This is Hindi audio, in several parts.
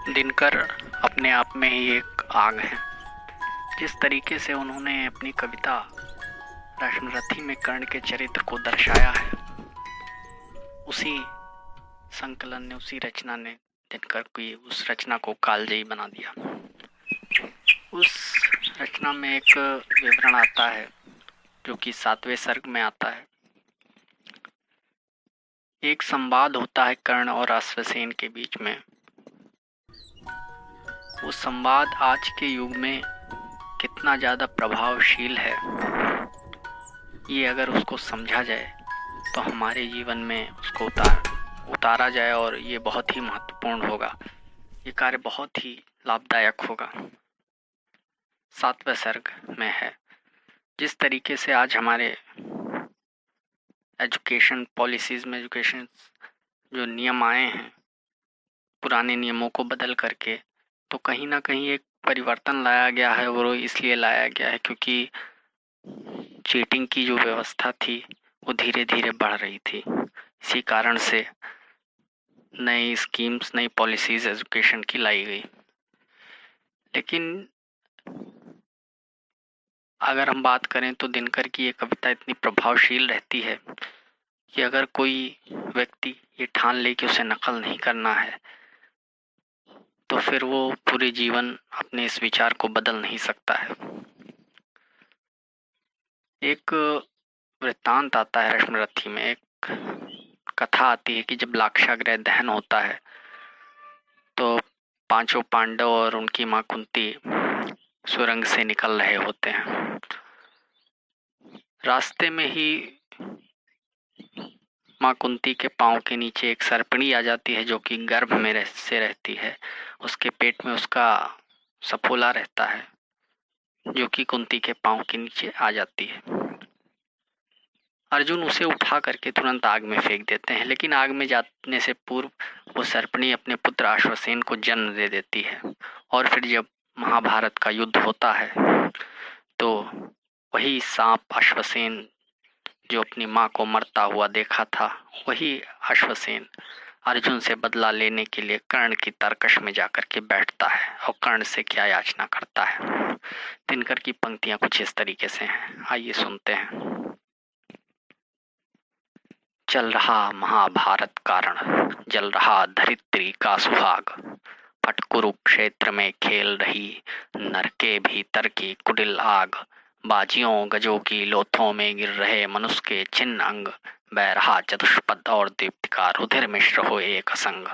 दिनकर अपने आप में ही एक आग है। जिस तरीके से उन्होंने अपनी कविता रश्मिरथी में कर्ण के चरित्र को दर्शाया है, उसी संकलन ने, उसी रचना ने दिनकर की उस रचना को कालजयी बना दिया। उस रचना में एक विवरण आता है जो कि 7वें सर्ग में आता है। एक संवाद होता है कर्ण और अश्वसेन के बीच में। वो संवाद आज के युग में कितना ज़्यादा प्रभावशील है, ये अगर उसको समझा जाए तो हमारे जीवन में उसको उतारा जाए और ये बहुत ही महत्वपूर्ण होगा। ये कार्य बहुत ही लाभदायक होगा। 7वें सर्ग में है, जिस तरीके से आज हमारे एजुकेशन पॉलिसीज़ में एजुकेशन जो नियम आए हैं, पुराने नियमों को बदल करके, तो कहीं ना कहीं एक परिवर्तन लाया गया है। और इसलिए लाया गया है क्योंकि चीटिंग की जो व्यवस्था थी वो धीरे धीरे बढ़ रही थी। इसी कारण से नई स्कीम्स, नई पॉलिसीज़ एजुकेशन की लाई गई। लेकिन अगर हम बात करें तो दिनकर की ये कविता इतनी प्रभावशील रहती है कि अगर कोई व्यक्ति ये ठान ले कि उसे नकल नहीं करना है, तो फिर वो पूरे जीवन अपने इस विचार को बदल नहीं सकता है। एक वृत्तांत आता है रश्मिरथी में, एक कथा आती है कि जब लाक्षागृह दहन होता है तो 5 पांडव और उनकी माँ कुंती सुरंग से निकल रहे होते हैं। रास्ते में ही माँ कुंती के पाँव के नीचे एक सर्पणी आ जाती है जो कि गर्भ में से रहती है। उसके पेट में उसका सफोला रहता है जो कि कुंती के पाँव के नीचे आ जाती है। अर्जुन उसे उठा करके तुरंत आग में फेंक देते हैं, लेकिन आग में जाने से पूर्व वो सर्पणी अपने पुत्र अश्वसेन को जन्म दे देती है। और फिर जब महाभारत का युद्ध होता है तो वही सांप अश्वसेन जो अपनी माँ को मरता हुआ देखा था, वही अश्वसेन अर्जुन से बदला लेने के लिए कर्ण की तरकश में जाकर के बैठता है और कर्ण से क्या याचना करता है। दिनकर की पंक्तियां कुछ इस तरीके से हैं, आइए सुनते हैं। चल रहा महाभारत कारण, जल रहा धरित्री का सुहाग, फट कुरुक्षेत्र में खेल रही नरके भीतर की कुटिल आग, बाजियों गजों की लोथों में गिर रहे मनुष्य के छिन्न अंग, बह रहा चतुष्पद और दीप्तिका रुधिर मिश्र हो एक संग।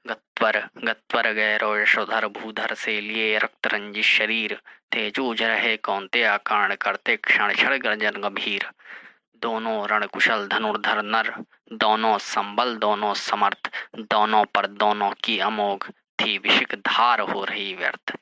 गत्वर गत्वर गैरो यशोधर भूधर से लिए रक्त रंजित शरीर, थे जूझ रहे कौन्तेय कारण करते क्षण क्षण गर्जन गंभीर। दोनों रण कुशल धनुर्धर नर, दोनों संबल दोनों समर्थ, दोनों पर दोनों की अमोघ थी विशिक धार हो रही व्यर्थ।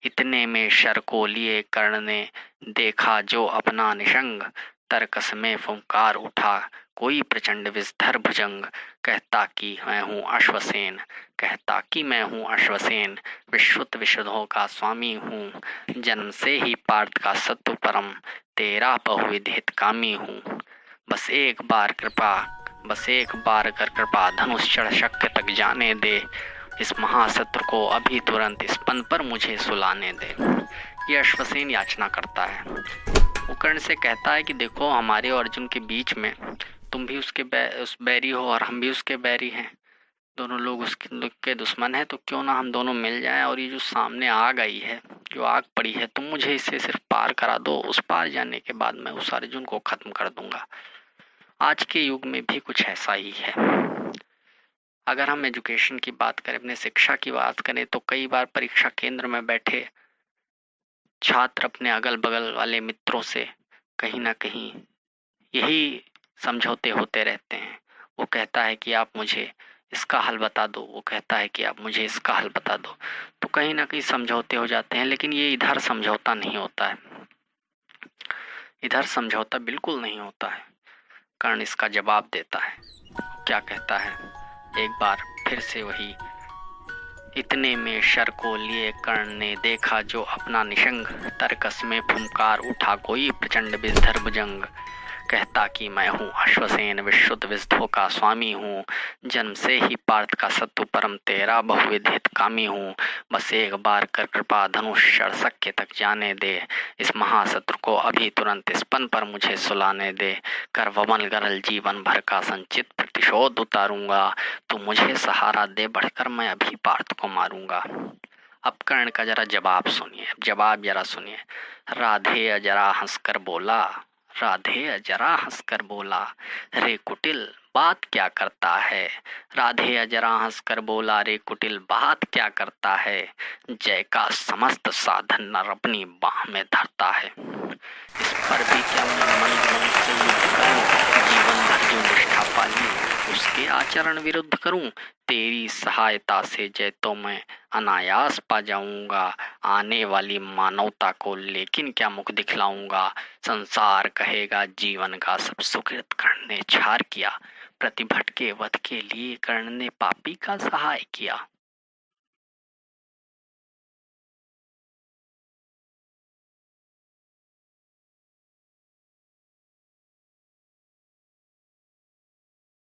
इतने में शर को लिए कर्ण ने देखा जो अपना निशंग, तरकस में फुंकार उठा कोई प्रचंड विषधर भुजंग, कहता कि मैं हूँ अश्वसेन, कहता कि मैं हूँ अश्वसेन, विश्वत विशुद्धों का स्वामी हूँ, जन्म से ही पार्थ का सत्व परम, तेरा बहुविध हितकामी हूँ। बस एक बार कर कृपा धनुष चढ़ शक्य तक जाने दे, इस महाशत्रु को अभी तुरंत इस पन पर मुझे सुलाने दे। ये अश्वसेन याचना करता है। वो कर्ण से कहता है कि देखो, हमारे और अर्जुन के बीच में तुम भी उस बैरी हो और हम भी उसके बैरी हैं, दोनों लोग उसके दुश्मन हैं, तो क्यों ना हम दोनों मिल जाएं और ये जो सामने आग आई है, जो आग पड़ी है, तुम मुझे इससे सिर्फ पार करा दो, उस पार जाने के बाद मैं उस अर्जुन को खत्म कर दूंगा। आज के युग में भी कुछ ऐसा ही है। अगर हम एजुकेशन की बात करें, अपने शिक्षा की बात करें, तो कई बार परीक्षा केंद्र में बैठे छात्र अपने अगल बगल वाले मित्रों से कहीं ना कहीं यही समझौते होते रहते हैं। वो कहता है कि आप मुझे इसका हल बता दो, वो कहता है कि आप मुझे इसका हल बता दो, तो कहीं ना कहीं समझौते हो जाते हैं। लेकिन ये इधर समझौता नहीं होता है, इधर समझौता बिल्कुल नहीं होता है। कर्ण इसका जवाब देता है, क्या कहता है, एक बार फिर से वही, इतने में शर को लिए कर्ण ने देखा जो अपना निशंग, तरकस में फुंकार उठा कोई प्रचंड विषधर भुजंग, कहता कि मैं हूँ अश्वसेन विश्रुत विष्ठों का स्वामी हूँ। जन्म से ही पार्थ का सत्तु परम तेरा बहुविध हितकामी हूँ। बस एक बार कर कृपा धनुष शरशक्य तक जाने दे। इस महाशत्रु को अभी तुरंत स्पन पर मुझे सुलाने दे। कर वमन गरल जीवन भर का संचित प्रतिशोध उतारूंगा। तू मुझे सहारा दे बढ़कर मैं अभी पार्थ को मारूंगा। अब कर्ण का जरा जवाब सुनिए, जवाब जरा सुनिए। राधे अजरा हंसकर बोला, राधे अजरा हंसकर बोला, रे कुटिल बात क्या करता है। राधे अजरा हंसकर बोला, रे कुटिल बात क्या करता है। जय का समस्त साधन नर अपनी बाह में धरता है। इस पर भी क्या मैं मन मन से युद्ध करूं, जीवन भर जो निष्ठा पाली उसके आचरण विरुद्ध करूं। तेरी सहायता से जय तो मैं अनायास पा जाऊंगा। आने वाली मानवता को लेकिन क्या मुख दिखलाऊंगा। संसार कहेगा जीवन का सब सुकृत कर्ण ने छार किया। प्रतिभट के वध के लिए कर्ण ने पापी का सहाय किया।